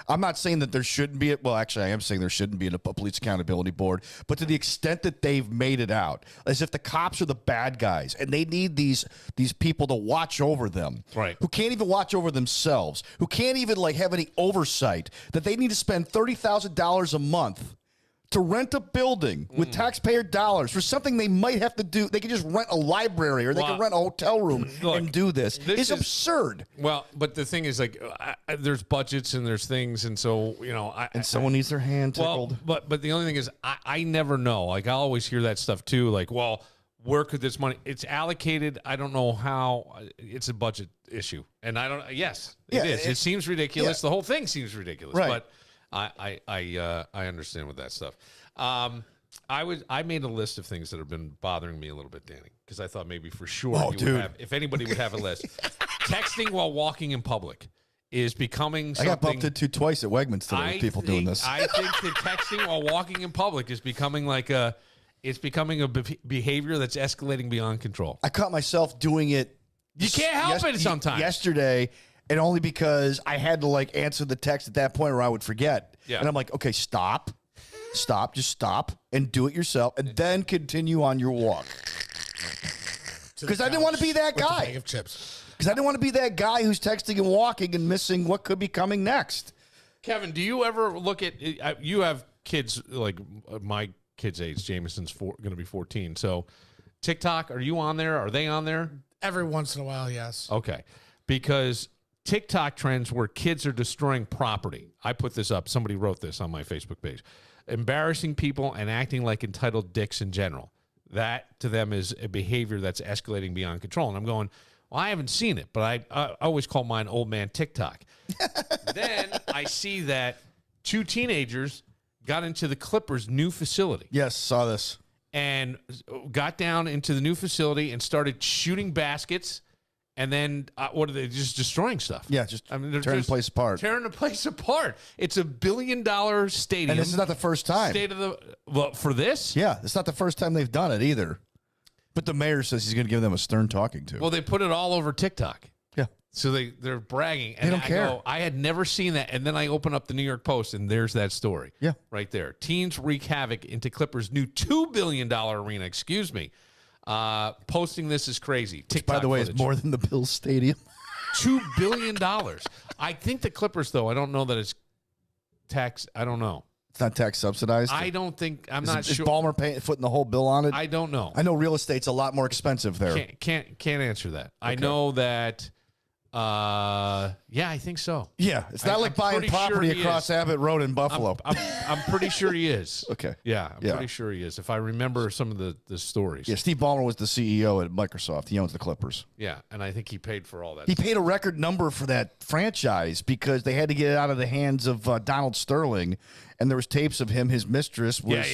I'm not saying that there shouldn't be well, actually, I am saying there shouldn't be a police accountability board, but to the extent that they've made it out as if the cops are the bad guys and they need these people to watch over them, right? Who can't even watch over themselves, who can't even like have any oversight, that they need to spend $30,000 a month to rent a building with taxpayer dollars for something they might have to do. They can just rent a library or they can rent a hotel room and do this. It's absurd. Well, but the thing is, like, there's budgets and there's things, and so, you know. Someone needs their hand tickled. Well, but the only thing is, I never know. Like, I always hear that stuff, too. Like, well, where could this money? It's allocated. I don't know how. It's a budget issue. And I don't. Yes, it is. It seems ridiculous. Yeah. The whole thing seems ridiculous. Right. But I understand with that stuff. I made a list of things that have been bothering me a little bit, Danny, because I thought maybe for sure would have, if anybody would have a list. Texting while walking in public is becoming something. I got bumped into twice at Wegmans today with people doing this. I think that texting while walking in public is becoming like a behavior that's escalating beyond control. I caught myself doing it. You can't help it sometimes. Yesterday. And only because I had to like answer the text at that point or I would forget. Yeah. And I'm like, okay, stop, just stop and do it yourself and then continue on your walk. Because I didn't want to be that guy. With a bag of chips. Because I didn't want to be that guy who's texting and walking and missing what could be coming next. Kevin, do you ever look at, you have kids like my kid's age, Jameson's going to be 14. So TikTok, are you on there? Are they on there? Every once in a while, yes. Okay. Because TikTok trends where kids are destroying property. I put this up. Somebody wrote this on my Facebook page. Embarrassing people and acting like entitled dicks in general. That, to them, is a behavior that's escalating beyond control. And I'm going, well, I haven't seen it, but I always call mine old man TikTok. Then I see that two teenagers got into the Clippers' new facility. Yes, saw this. And got down into the new facility and started shooting baskets. And then, what are they, just destroying stuff? Yeah, they're tearing the place apart. Tearing the place apart. It's $1 billion stadium. And this is not the first time. For this? Yeah, it's not the first time they've done it either. But the mayor says he's going to give them a stern talking to. Well, they put it all over TikTok. Yeah. So they're bragging. And they don't care. I had never seen that. And then I open up the New York Post, and there's that story. Yeah. Right there. Teens wreak havoc into Clippers' new $2 billion arena. Excuse me. Posting this is crazy. TikTok, which, by the way, is more than the Bills Stadium. $2 billion. I think the Clippers, though, I don't know that it's tax. I don't know. It's not tax subsidized? I don't think. I'm not sure. Is Ballmer footing the whole bill on it? I don't know. I know real estate's a lot more expensive there. Can't answer that. Okay. I know that. Yeah, I think so. Yeah, it's not like buying property across Abbott Road in Buffalo. I'm pretty sure he is. Okay. Yeah, I'm pretty sure he is. If I remember some of the stories. Yeah, Steve Ballmer was the CEO at Microsoft. He owns the Clippers. Yeah, and I think he paid for all that. He paid a record number for that franchise because they had to get it out of the hands of Donald Sterling, and there was tapes of him. His mistress was.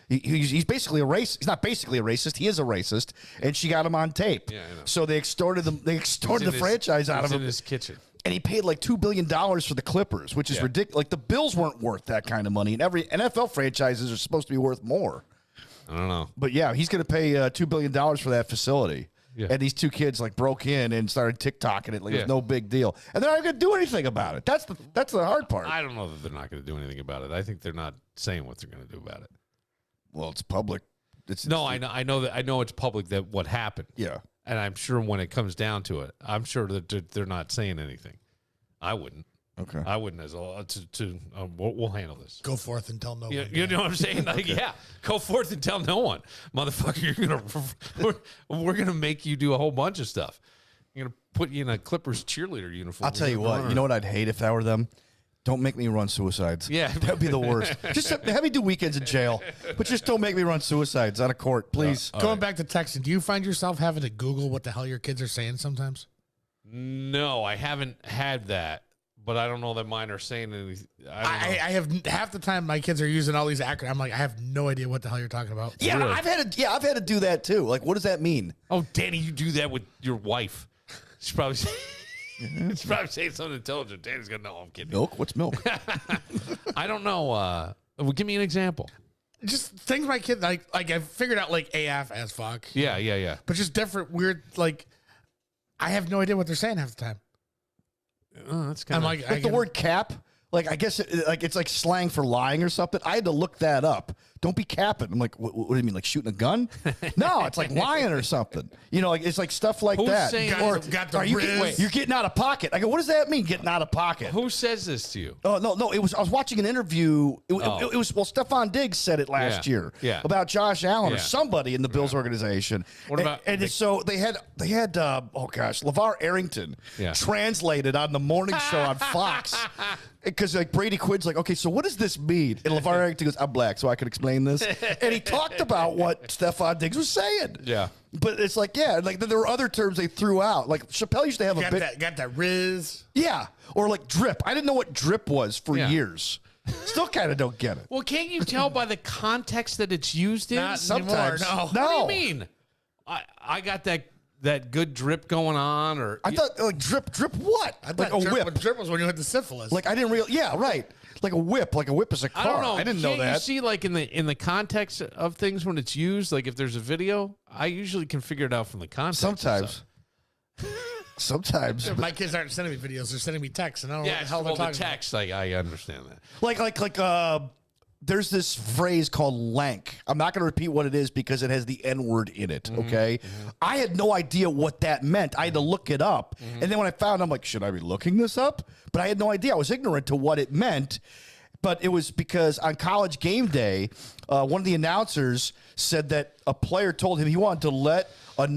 He's basically a racist. He's not basically a racist. He is a racist, and she got him on tape. Yeah, I know. So they extorted them. They extorted the franchise out of him in his kitchen. And he paid like $2 billion for the Clippers, which is ridiculous. Like the Bills weren't worth that kind of money, and every NFL franchises are supposed to be worth more. I don't know, but yeah, he's going to pay $2 billion for that facility. Yeah. And these two kids like broke in and started TikToking it like it was no big deal, and they're not going to do anything about it. That's the hard part. I don't know that they're not going to do anything about it. I think they're not saying what they're going to do about it. Well, it's public. I know it's public that what happened. Yeah. And I'm sure when it comes down to it, I'm sure that they're not saying anything. I wouldn't. Okay. I wouldn't as well. We'll handle this. Go forth and tell no one. You know what I'm saying? Like, go forth and tell no one, motherfucker. We're gonna make you do a whole bunch of stuff. You're gonna put you in a Clippers cheerleader uniform. I'll tell you what. You know what I'd hate if that were them. Don't make me run suicides. Yeah. That'd be the worst. Just have me do weekends in jail. But just don't make me run suicides out of court, please. Going back to texting, do you find yourself having to Google what the hell your kids are saying sometimes? No, I haven't had that. But I don't know that mine are saying anything. I have half the time my kids are using all these acronyms. I'm like, I have no idea what the hell you're talking about. Yeah, really? I've had to do that too. Like, what does that mean? Oh, Danny, you do that with your wife. She's probably It's probably saying something intelligent. Danny's going to know. I'm kidding. Milk? What's milk? I don't know. Well, give me an example. Just things my kid, like I figured out like AF as fuck. Yeah. But just different, weird, like, I have no idea what they're saying half the time. Oh, that's kind of like the word cap. Like, I guess it's like slang for lying or something. I had to look that up. Don't be capping. I'm like, what do you mean, like shooting a gun? No, it's like lying or something. You know, like it's like stuff like Who's that. saying got the you're getting out of pocket. I go, what does that mean, getting out of pocket? Who says this to you? Oh no, I was watching an interview. It was Stephon Diggs said it last year about Josh Allen or somebody in the Bills organization. What about so they had LeVar Arrington translated on the morning show on Fox. Because like Brady Quinn's like, okay, so what does this mean? And LeVar Arrington goes, I'm black, so I can explain this. And he talked about what Stephon Diggs was saying. Yeah. But it's like, like there were other terms they threw out. Like Chappelle used to have got that Riz. Yeah. Or like drip. I didn't know what drip was for years. Still kind of don't get it. Well, can't you tell by the context that it's used in? Not sometimes. Anymore, no. What do you mean? I got that good drip going on, or I thought like drip what? I thought like a whip. Drip was when you had the syphilis. Like I didn't realize. Yeah, right. Like a whip. Like a whip is a car. I don't know. I didn't know that. You see, like in the context of things when it's used, like if there's a video, I usually can figure it out from the context. Sometimes. My kids aren't sending me videos; they're sending me texts, and I don't know what the hell they're talking text. I understand that. Like there's this phrase called lank. I'm not going to repeat what it is because it has the N word in it. Okay. I had no idea what that meant. I had to look it up. And then when I found it, I'm like, should I be looking this up? But I had no idea. I was ignorant to what it meant. But it was because on College Game Day, one of the announcers said that a player told him he wanted to let a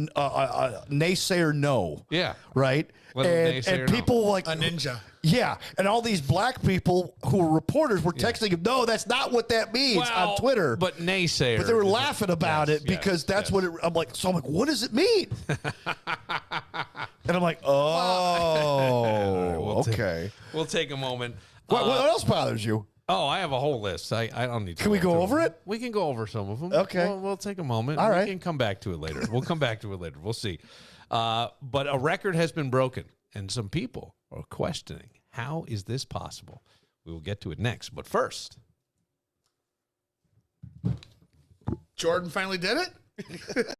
naysayer know. Yeah. Right? And people were like a ninja. Yeah, and all these black people who were reporters were texting him, no, that's not what that means on Twitter. But naysayer. But they were laughing about it because that's what it, I'm like, what does it mean? And I'm like, okay. We'll take a moment. What else bothers you? Oh, I have a whole list. I don't need to. Can we go over it? We can go over some of them. Okay. We'll take a moment. All right. We can come back to it later. We'll come back to it later. We'll see. But a record has been broken, and some people are questioning, how is this possible? We will get to it next. But first, Jordan finally did it?